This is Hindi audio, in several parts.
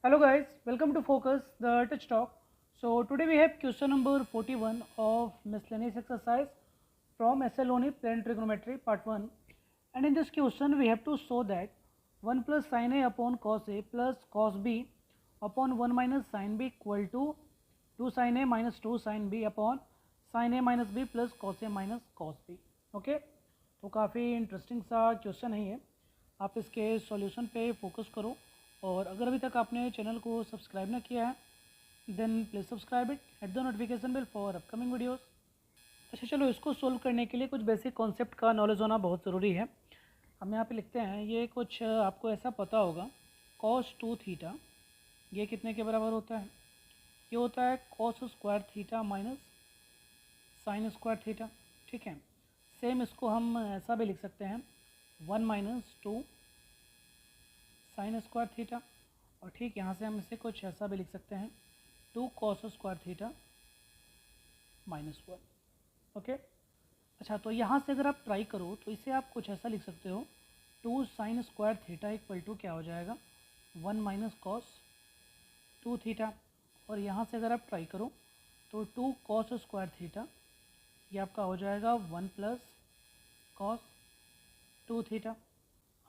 Hello guys, welcome to Focus, the Touch Talk. So today we have question number 41 of miscellaneous exercise from SLONI plane trigonometry part 1. And in this question we have to show that 1 plus sin A upon cos A plus cos B upon 1 minus sin B equal to 2 sin A minus 2 sin B upon sin A minus B plus cos A minus cos B. Okay तो काफ़ी इंटरेस्टिंग सा क्वेश्चन है ये, आप इसके सॉल्यूशन पे फोकस करो। और अगर अभी तक आपने चैनल को सब्सक्राइब ना किया है then please subscribe it, hit the notification bell for upcoming videos. अच्छा चलो, इसको सोल्व करने के लिए कुछ बेसिक कॉन्सेप्ट का नॉलेज होना बहुत ज़रूरी है। हम यहाँ पे लिखते हैं, ये कुछ आपको ऐसा पता होगा cos 2 थीटा ये कितने के बराबर होता है? ये होता है cos square theta minus sign square theta. ठीक है, सेम इसको हम ऐसा भी लिख सकते हैं 1 माइनस 2 साइन स्क्वायर थीटा। और ठीक यहाँ से हम इसे कुछ ऐसा भी लिख सकते हैं 2 cos square theta minus 1। Okay, अच्छा तो यहाँ से अगर आप ट्राई करो तो इसे आप कुछ ऐसा लिख सकते हो 2 sine square theta equal to क्या हो जाएगा 1 माइनस कॉस 2 थीटा। और यहाँ से अगर आप ट्राई करो तो 2 कॉस स्क्वायर थीटा ये आपका हो जाएगा 1 plus cos 2 theta.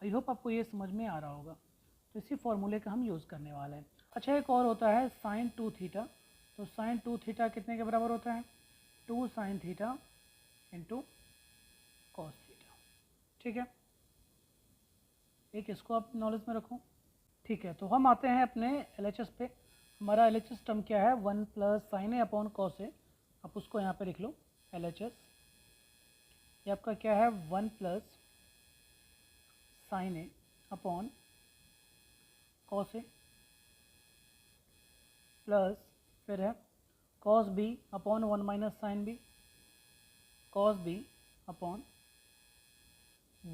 I hope आपको ये समझ में आ रहा होगा। तो इसी फॉर्मूले का हम यूज़ करने वाले हैं। अच्छा, एक और होता है साइन 2 थीटा। तो साइन 2 थीटा कितने के बराबर होता है 2 sine theta into cos theta. ठीक है, एक इसको आप नॉलेज में रखो। ठीक है, तो हम आते हैं अपने LHS पे। हमारा LHS टर्म क्या है 1 plus sine A upon cos ए। आप उसको यहाँ पे लिख लो LHS। ये आपका क्या है 1 plus sine A upon cos A plus फिर है cos B upon 1 minus sine B, cos B upon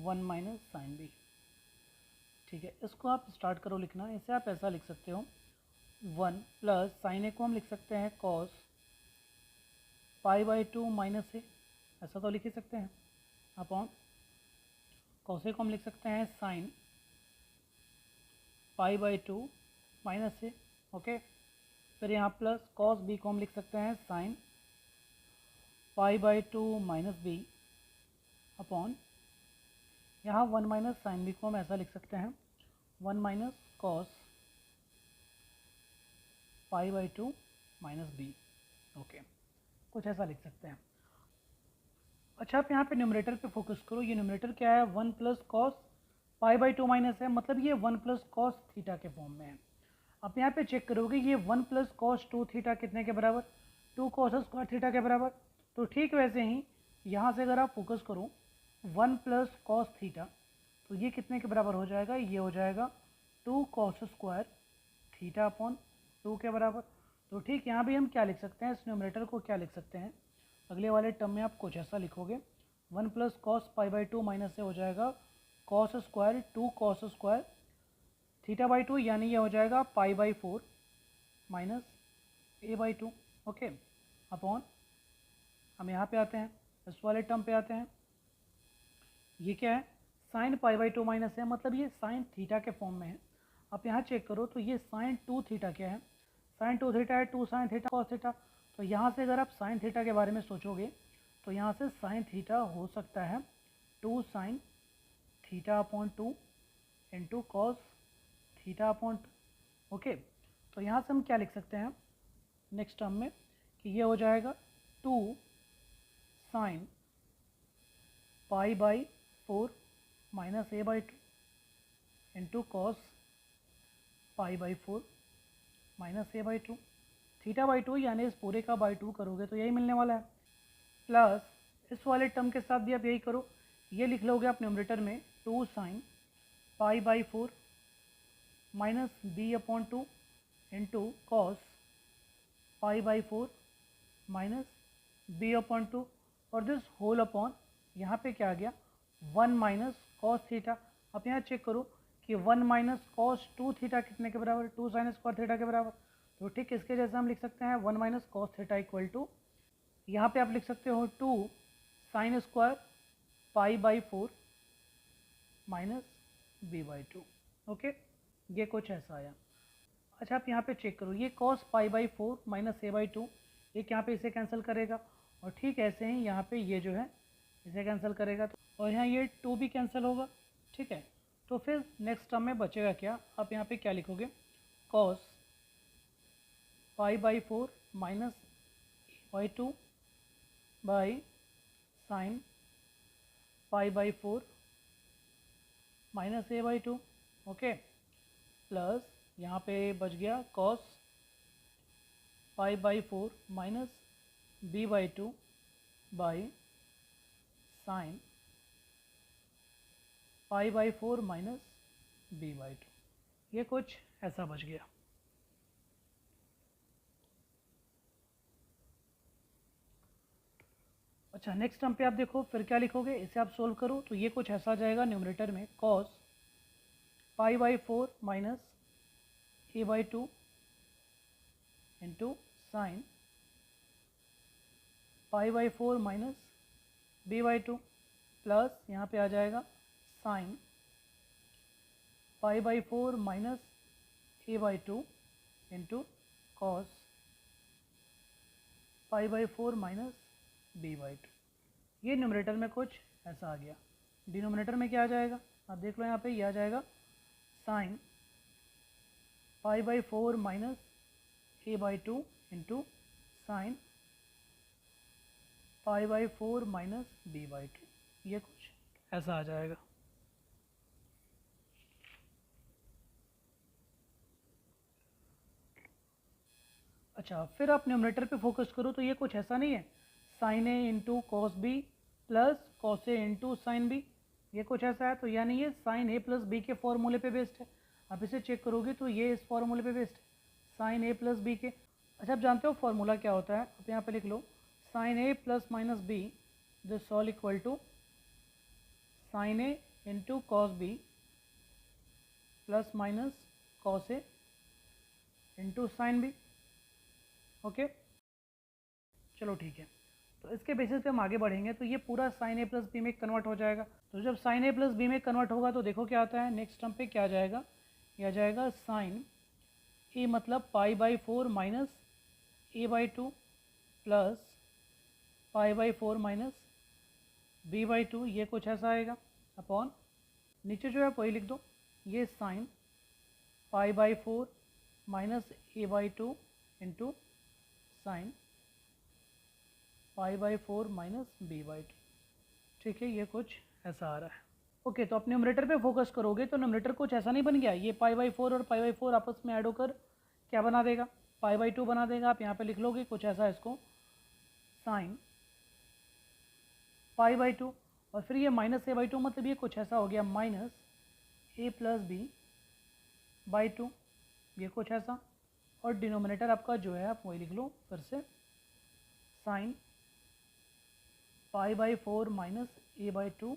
1 minus sine B. ठीक है, इसको आप स्टार्ट करो लिखना। इसे आप ऐसा लिख सकते हो 1 प्लस साइन ए को हम लिख सकते हैं कॉस पाई बाई 2 माइनस ए, ऐसा तो लिख ही सकते हैं, अपॉन कॉस ए को हम लिख सकते हैं sine pi by 2 minus A. Okay, फिर यहाँ प्लस कॉस बी को हम लिख सकते हैं sine pi by 2 minus B upon यहाँ 1 माइनस साइन बी को हम ऐसा लिख सकते हैं 1 minus cos pi by 2 minus B. Okay, कुछ ऐसा लिख सकते हैं। अच्छा, आप यहाँ पे न्यूमरेटर पे फोकस करो। ये न्यूमरेटर क्या है 1 plus cos pi by 2 minus है, मतलब ये 1 प्लस कॉस थीटा के फॉर्म में है। आप यहाँ पे चेक करोगे ये 1 प्लस कॉस 2 थीटा कितने के बराबर 2 कॉस स्क्वायर थीटा के बराबर। तो ठीक वैसे ही यहाँ से अगर आप फोकस करो 1 प्लस कॉस थीटा तो ये कितने के बराबर हो जाएगा, ये हो जाएगा 2 कॉस स्क्वायर थीटा अपॉन 2 के बराबर। तो ठीक यहाँ भी हम क्या लिख सकते हैं, इस न्यूमरेटर को क्या लिख सकते हैं, अगले वाले टर्म में आप कुछ ऐसा लिखोगे 1 plus cos pi by 2 minus से हो जाएगा cos square 2 cos square theta by 2, यानी ये हो जाएगा पाई by 4 minus A by 2। Okay, upon हम यहाँ पे आते हैं, इस वाले टर्म पे आते हैं। ये क्या है साइन पाई बाई 2 माइनस है, मतलब ये साइन थीटा के फॉर्म में है। आप यहाँ चेक करो तो ये साइन 2 थीटा क्या है, साइन 2 थीटा है 2 साइन थीटा कॉस थीटा। तो यहाँ से अगर आप साइन थीटा के बारे में सोचोगे तो यहाँ से साइन थीटा हो सकता है 2 sine theta upon 2 into cos theta upon 2। Okay, तो यहाँ से हम क्या लिख सकते हैं नेक्स्ट टर्म में कि ये हो जाएगा 2 sine pi by 4 minus A by 2 into cos pi by 4 minus A by 2 theta by 2, यानी इस पूरे का बाई 2 करोगे तो यही मिलने वाला है। प्लस इस वाले टर्म के साथ भी आप यही करो, ये लिख लोगे आप न्यूमरेटर में 2 sine pi by 4 minus B upon 2 into cos pi by 4 minus B upon 2 और दिस होल अपॉन यहाँ पे क्या आ गया 1 माइनस कॉस थीटा। आप यहाँ चेक करो कि 1 माइनस कॉस 2 थीटा कितने के बराबर 2 साइन स्क्वायर थीटा के बराबर। तो ठीक इसके जैसे हम लिख सकते हैं 1 minus cos theta equal to, यहाँ पे आप लिख सकते हो 2 sine square pi by 4 minus B by 2। Okay, ये कुछ ऐसा आया। अच्छा आप यहाँ पे चेक करो, ये cos pi by 4 minus A by 2, एक यहाँ पे इसे कैंसिल करेगा और ठीक ऐसे ही यहाँ पे ये जो है इसे कैंसिल करेगा, तो और यहाँ ये 2 भी कैंसिल होगा। ठीक है, तो फिर नेक्स्ट टर्म में बचेगा क्या, आप यहाँ पे क्या लिखोगे, cos pi by 4 minus A by 2 by sine pi by 4 minus A by 2, okay, plus यहाँ पे बच गया cos pi by 4 minus B by 2 by sine pi by 4 minus B by 2, ये कुछ ऐसा बच गया। अच्छा नेक्स्ट टर्म पे आप देखो फिर क्या लिखोगे, इसे आप सोल्व करो तो ये कुछ ऐसा आ जाएगा न्यूमरेटर में cos pi by 4 minus A by 2 into sine pi by 4 minus B by 2, plus यहाँ पे आ जाएगा sine pi by 4 minus A by 2 into cos pi by 4 minus B by 2, ये न्यूमरेटर में कुछ ऐसा आ गया। डिनोमिनेटर में क्या आ जाएगा, आप देख लो यहाँ पे, ये आ जाएगा sine pi by 4 minus A by 2 into sine pi by 4 minus B by 2, ये कुछ ऐसा आ जाएगा। अच्छा फिर आप न्यूमरेटर पे फोकस करो तो ये कुछ ऐसा नहीं है, sine A into cos b plus cos a into sine b, ये कुछ ऐसा है, तो यानी ये साइन ए प्लस बी के फॉर्मूले पे बेस्ड है। आप इसे चेक करोगे तो ये इस फॉर्मूले पे बेस्ड है, साइन ए प्लस बी के। अच्छा आप जानते हो फॉर्मूला क्या होता है, आप यहाँ पे लिख लो sine A plus minus b this all equal to sine A into cos b plus minus cos a into sine b, okay. चलो ठीक है, तो इसके बेसिस पे हम आगे बढ़ेंगे, तो ये पूरा साइन ए प्लस बी में कन्वर्ट हो जाएगा। तो जब साइन ए प्लस बी में कन्वर्ट होगा तो देखो क्या आता है, नेक्स्ट टर्म पे क्या आ जाएगा, ये आ जाएगा साइन ए मतलब pi by 4 minus A by 2 plus pi by 4 minus B by 2, ये कुछ ऐसा आएगा अपॉन नीचे जो है वही लिख दो, ये sine pi by 4 minus A by 2 into sine pi by 4 minus B by 2, ठीक है, ये कुछ ऐसा आ रहा है। ओके तो आप न्यूमरेटर पे फोकस करोगे तो न्यूमरेटर कुछ ऐसा नहीं बन गया, ये पाई बाई 4 और पाई बाई 4 आपस में ऐड होकर क्या बना देगा, पाई बाई 2 बना देगा। आप यहाँ पे लिख लोगे कुछ ऐसा इसको, साइन पाई बाई 2 और फिर ये माइनस ए बाई 2, मतलब ये कुछ ऐसा हो गया minus A plus B by 2, ये कुछ ऐसा। और डिनोमिनेटर आपका जो है आप वही लिख लो फिर से, sine pi by 4 minus A by 2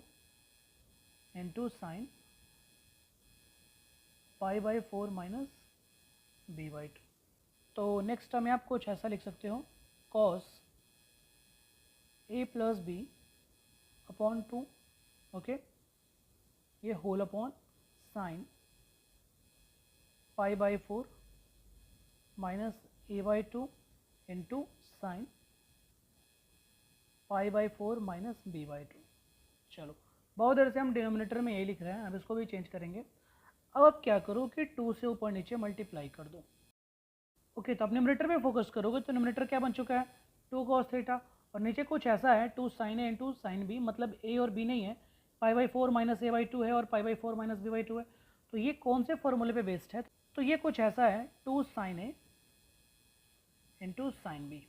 into sine pi by 4 minus B by 2। तो नेक्स्ट टर्म में आप कुछ ऐसा लिख सकते हो, कॉस ए प्लस बी अपॉन 2, ओके, ये whole upon sine pi by 4 minus A by 2 into sine pi by 4 minus B by 2। चलो बहुत देर से हम डिनोमिनेटर में यही लिख रहे हैं, अब इसको भी चेंज करेंगे। अब आप क्या करो कि 2 से ऊपर नीचे मल्टीप्लाई कर दो, ओके। तो आप न्यूमरेटर में फोकस करोगे तो न्यूमरेटर क्या बन चुका है, 2 कॉस थीटा, और नीचे कुछ ऐसा है 2 साइन ए इंटू साइन बी, मतलब ए और बी नहीं है, pi by 4 minus A by 2 है और pi by 4 minus B by 2 है। तो ये कौन से फॉर्मूले पे बेस्ड है, तो ये कुछ ऐसा है 2 साइन ए इंटू साइन बी।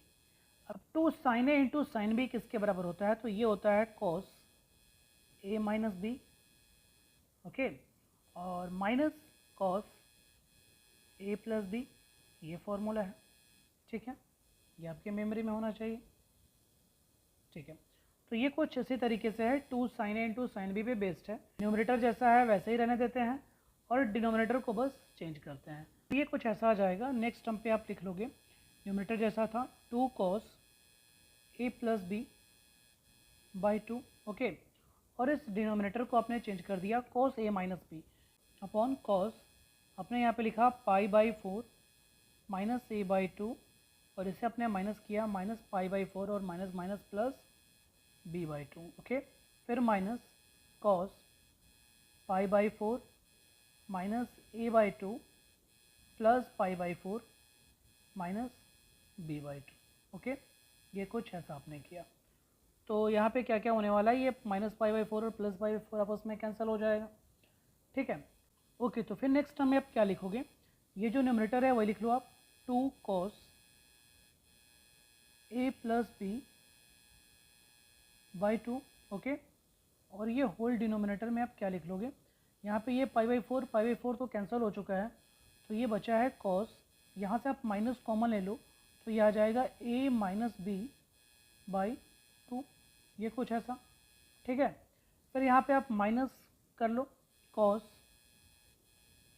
अब 2 साइन ए इंटू साइन बी किसके बराबर होता है, तो ये होता है cos A minus B, okay, और माइनस कॉस ए प्लस बी, ये फॉर्मूला है, ठीक है, ये आपके मेमोरी में होना चाहिए, ठीक है। तो ये कुछ इसी तरीके से है, 2 साइन ए इंटू साइन बी पे बेस्ड है। न्यूमरेटर जैसा है वैसे ही रहने देते हैं और डिनोमिनेटर को बस चेंज करते हैं, तो ये कुछ ऐसा आ जाएगा। नेक्स्ट टर्म पे आप लिख लोगे न्यूमरेटर जैसा था 2 cos A plus B by 2, okay, और इस डिनोमिनेटर को आपने चेंज कर दिया कॉस ए माइनस बी अपॉन कॉस, आपने यहाँ पे लिखा pi by 4 minus A by two, और इसे अपने माइनस किया माइनस पाई बाई फोर और minus minus plus B by two. Okay, फिर minus cos pi by four minus A by two plus pi by four minus B by two. Okay, ये कुछ ऐसा आपने किया। तो यहाँ पे क्या क्या होने वाला है, ये माइनस पाई बाई फोर और प्लस पाई बाई फोर आपस में कैंसिल हो जाएगा। ठीक है, ओके। तो फिर नेक्स्ट टर्म में आप क्या लिखोगे, ये जो न्यूमरेटर है वही लिख लो आप, two cos A plus B by two. Okay, और ये होल डिनोमिनेटर में आप क्या लिख लोगे, यहाँ पे ये पाई बाई फोर तो कैंसिल हो चुका है, तो ये बचा है कॉस, यहाँ से आप माइनस कॉमन ले लो तो ये आ जाएगा ए माइनस बी बाई टू, ये कुछ ऐसा। ठीक है, फिर यहाँ पे आप माइनस कर लो कॉस,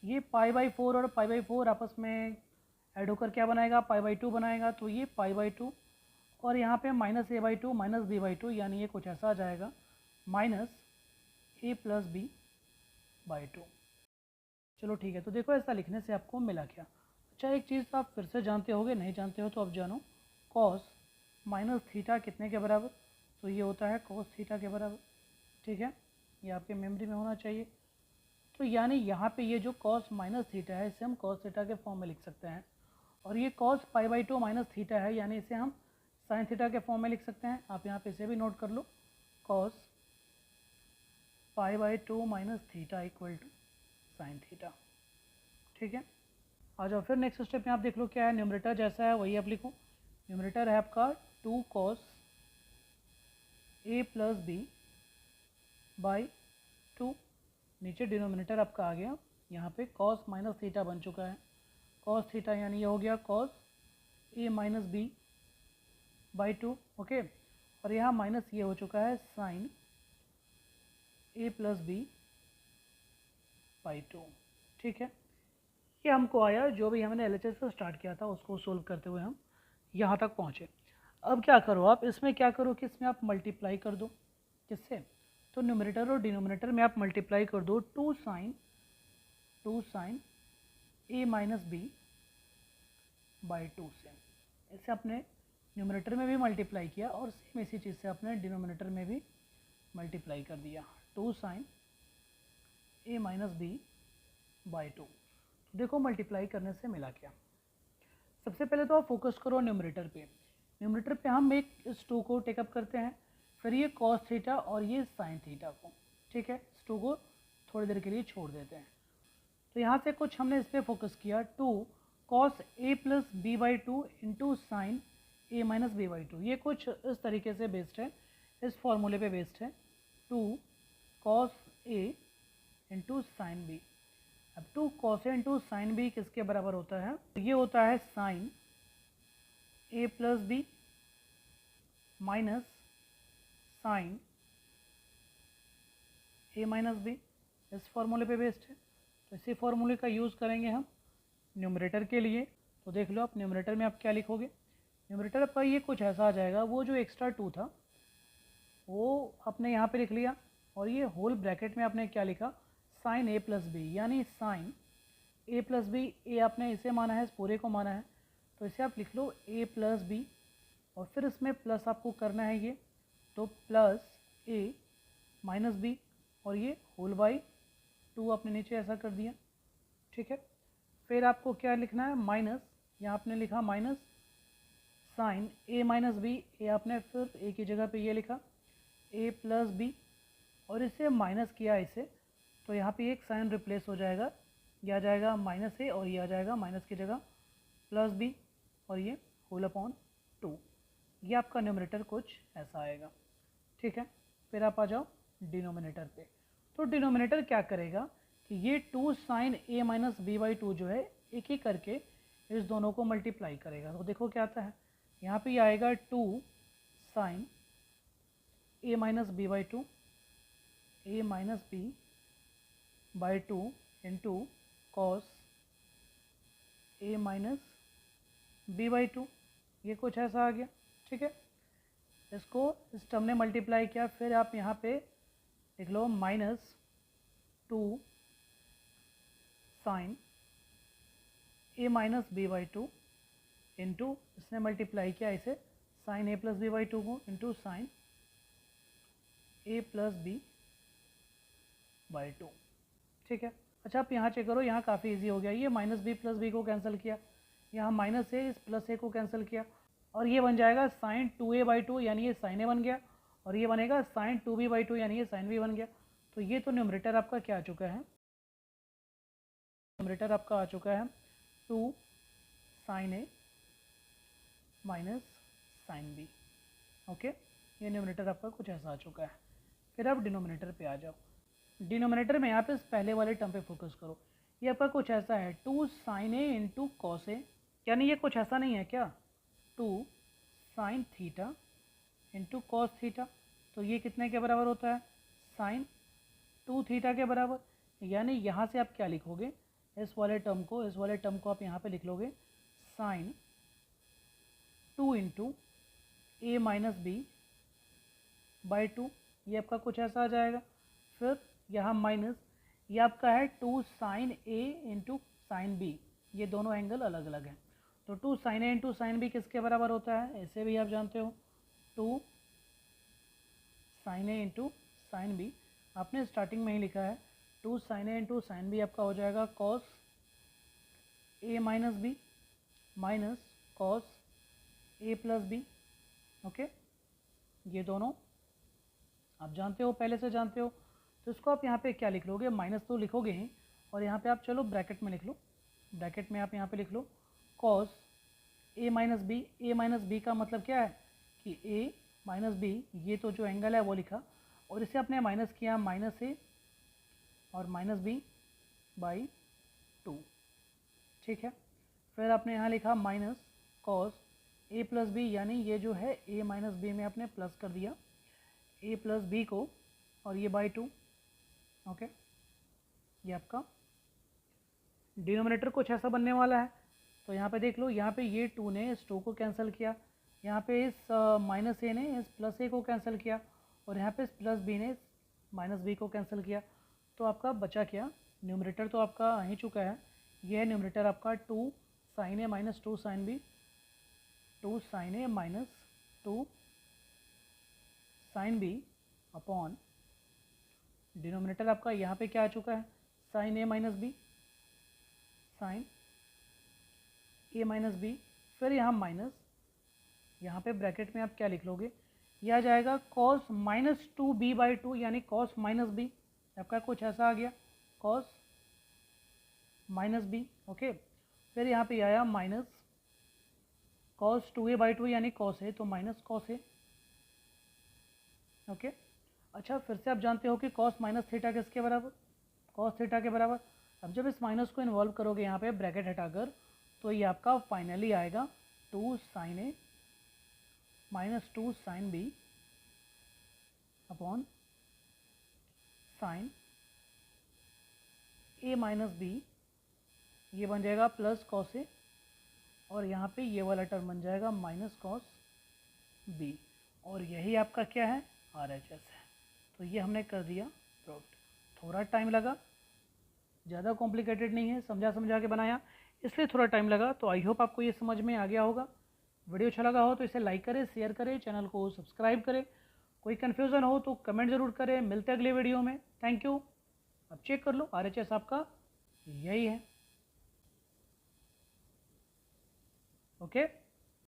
ये पाई बाई फोर और पाई बाई फोर आपस में ऐड होकर क्या बनाएगा, पाई बाई टू बनाएगा, तो ये पाई बाई टू, और यहाँ पे minus A by two minus B by two, यानी ये कुछ ऐसा आ जाएगा minus A plus B by two. चलो ठीक है, तो देखो ऐसा लिखने से आपको मिला क्या। अच्छा, एक चीज़ तो आप फिर से जानते होगे, नहीं जानते हो तो अब जानो, कॉस माइनस थीटा कितने के बराबर, तो ये होता है कॉस थीटा के बराबर। ठीक है, ये आपके मेमोरी में होना चाहिए। तो यानी यहाँ पे ये जो कॉस माइनस थीटा है इसे हम कॉस थीटा के फॉर्म में लिख सकते हैं, और ये cos pi by two minus theta है यानी इसे हम साइन थीटा के फॉर्म में लिख सकते हैं। आप यहाँ पे इसे भी नोट कर लो, cos pi by two minus theta equal to sine theta. ठीक है, आ जाओ फिर नेक्स्ट स्टेप में आप देख लो क्या है, न्यूमरेटर जैसा है वही आप लिखो। न्यूमरेटर है आपका two cos A plus B by two, नीचे डिनोमिनेटर आपका आ गया, यहाँ पे कॉस माइनस थीटा बन चुका है, कॉस थीटा यानी ये हो गया cos A minus B by two. Okay, और यहाँ माइनस ये हो चुका है sine A plus B by two. ठीक है, ये हमको आया, जो भी हमने एलएचएस से स्टार्ट किया था उसको सोल्व करते हुए हम यहाँ तक पहुँचे। अब क्या करो आप, इसमें क्या करो कि इसमें आप मल्टीप्लाई कर दो, किससे, तो न्यूमरेटर और डिनोमिनेटर में आप मल्टीप्लाई कर दो two sine A minus B by two से। इसे आपने न्यूमरेटर में भी मल्टीप्लाई किया और सेम इसी चीज़ से आपने डिनोमिनेटर में भी मल्टीप्लाई कर दिया, two sine A minus B by two. देखो मल्टीप्लाई करने से मिला क्या। सबसे पहले तो आप फोकस करो न्यूमरेटर पे, न्यूमरेटर पे हम एक इस टू को टेकअप करते हैं, फिर ये कॉस थीटा और ये साइन थीटा को। ठीक है, इस टू को थोड़ी देर के लिए छोड़ देते हैं। तो यहाँ से कुछ हमने इस पर फोकस किया, two cos A plus B by two into sine A minus B by two, ये कुछ इस तरीके से बेस्ड है, इस फॉर्मूले पे बेस्ड है, two cos a into sine b. अब two cos a into sine b किसके बराबर होता है, ये होता है साइन ए प्लस बी माइनस साइन ए माइनस बी, इस फॉर्मूले पे बेस्ड है। तो इसी फॉर्मूले का यूज़ करेंगे हम न्यूमरेटर के लिए। तो देख लो आप न्यूमरेटर में आप क्या लिखोगे, न्यूमरेटर आपका ये कुछ ऐसा आ जाएगा, वो जो एक्स्ट्रा टू था वो आपने यहाँ पे लिख लिया, और ये होल ब्रैकेट में आपने क्या लिखा, साइन ए प्लस बी, यानी साइन ए प्लस बी, ए आपने इसे माना है, इस पूरे को माना है, तो इसे आप लिख लो ए प्लस बी, और फिर इसमें प्लस आपको करना है ये, तो प्लस ए माइनस बी, और ये होल बाई टू आपने नीचे ऐसा कर दिया। ठीक है, फिर आपको क्या लिखना है, माइनस, यहाँ आपने लिखा माइनस साइन ए माइनस बी, ए आपने फिर ए की जगह पे ये लिखा ए प्लस बी, और इसे माइनस किया इसे, तो यहाँ पे एक साइन रिप्लेस हो जाएगा, ये आ जाएगा माइनस ए और ये आ जाएगा माइनस की जगह प्लस बी, और ये होल अपॉन टू। ये आपका न्यूमरेटर कुछ ऐसा आएगा। ठीक है, फिर आप आ जाओ डिनोमिनेटर पे। तो डिनोमिनेटर क्या करेगा कि ये two sine A minus B by two जो है एक ही करके इस दोनों को मल्टीप्लाई करेगा। तो देखो क्या आता है, यहाँ पे आएगा two sine A minus B by two, A minus B by two into cos A minus B by two, ये कुछ ऐसा आ गया। ठीक है, इसको इस टर्म ने मल्टीप्लाई किया, फिर आप यहाँ पे लिख लो minus two sine A minus B by two into इसने मल्टीप्लाई किया इसे sine A plus B by two को into sine A plus B by two. ठीक है, अच्छा आप यहाँ चेक करो, यहाँ काफ़ी इजी हो गया, ये माइनस बी प्लस बी को कैंसिल किया, यहाँ माइनस ए इस प्लस ए को कैंसिल किया, और ये बन जाएगा साइन 2a बाई टू यानी ये साइन ए बन गया, और ये बनेगा साइन 2b बाई टू यानी ये साइन बी बन गया। तो ये तो न्यूमरेटर आपका क्या आ चुका है, न्यूमरेटर आपका आ चुका है 2 साइन ए माइनस साइन बी। ओके, ये न्यूमरेटर आपका कुछ ऐसा आ चुका है। फिर आप डिनोमिनेटर पे आ जाओ, डिनोमिनेटर में यहाँ पे इस पहले वाले टर्म पे फोकस करो, ये आपका कुछ ऐसा है 2 साइन ए इंटू कॉस ए, यानी ये कुछ ऐसा नहीं है क्या 2 sine theta into cos theta, तो ये कितने के बराबर होता है साइन 2 थीटा के बराबर, यानी यहाँ से आप क्या लिखोगे इस वाले टर्म को आप यहाँ पे लिख लोगे sine 2 into A minus B by two, ये आपका कुछ ऐसा आ जाएगा। फिर यहाँ माइनस, ये आपका है 2 साइन ए इंटू साइन बी, ये दोनों एंगल अलग अलग हैं, तो 2 साइन ए इंटू साइन बी किसके बराबर होता है, ऐसे भी आप जानते हो 2 साइन ए इंटू साइन बी, आपने स्टार्टिंग में ही लिखा है 2 साइन ए इंटू साइन बी आपका हो जाएगा cos A minus B minus cos A plus B. Okay, ये दोनों आप जानते हो, पहले से जानते हो, तो इसको आप यहाँ पे क्या लिख लोगे, माइनस तो लिखोगे ही, और यहाँ पे आप चलो ब्रैकेट में लिख लो, ब्रैकेट में आप यहाँ पे लिख लो कॉस ए माइनस बी का मतलब क्या है कि ए माइनस बी, ये तो जो एंगल है वो लिखा, और इसे आपने माइनस किया माइनस ए और माइनस बी बाई टू। ठीक है, फिर आपने यहाँ लिखा माइनस कॉस ए प्लस बी, यानी ये जो है ए माइनस बी में आपने प्लस कर दिया ए प्लस बी को, और ये बाई टू। ओके, ये आपका डिनोमिनेटर कुछ ऐसा बनने वाला है। तो यहाँ पे देख लो, यहाँ पे ये 2 ने इस 2 को कैंसिल किया, यहाँ पे इस माइनस ए ने इस प्लस ए को कैंसिल किया, और यहाँ पे इस प्लस बी ने इस माइनस बी को कैंसिल किया, तो आपका बचा क्या, न्यूमरेटर तो आपका आ ही चुका है, ये है न्यूमरेटर आपका 2 साइन ए माइनस 2 साइन बी, 2 साइन ए minus 2 sine B upon denominator आपका यहाँ पे क्या आ चुका है साइन ए माइनस बी, साइन ए माइनस बी, फिर यहाँ माइनस, यहाँ पे ब्रैकेट में आप क्या लिख लोगे, यह आ जाएगा cos minus 2b by two, यानी कॉस माइनस बी, आपका कुछ ऐसा आ गया कॉस माइनस बी। ओके, फिर यहाँ पे आया minus cos 2a by two यानी कॉस ए, तो माइनस कॉस ए। ओके, अच्छा फिर से आप जानते हो कि कॉस माइनस थीटा किसके बराबर, कॉस थीटा के बराबर। अब जब इस माइनस को इन्वॉल्व करोगे यहाँ पे ब्रैकेट हटाकर, तो ये आपका फाइनली आएगा 2 साइन ए minus 2 sine B upon sine ए माइनस बी, ये बन जाएगा प्लस कॉस ए, और यहाँ पे ये वाला टर्म बन जाएगा माइनस कॉस बी, और यही आपका क्या है RHS है। तो ये हमने कर दिया प्रूव्ड, थोड़ा टाइम लगा, ज़्यादा कॉम्प्लिकेटेड नहीं है, समझा के बनाया इसलिए थोड़ा टाइम लगा। तो आई होप आपको ये समझ में आ गया होगा। वीडियो अच्छा लगा हो तो इसे लाइक करें, शेयर करें, चैनल को सब्सक्राइब करें, कोई कन्फ्यूज़न हो तो कमेंट ज़रूर करें। मिलते हैं अगले वीडियो में, थैंक यू। अब चेक कर लो RHS आपका यही है। ओके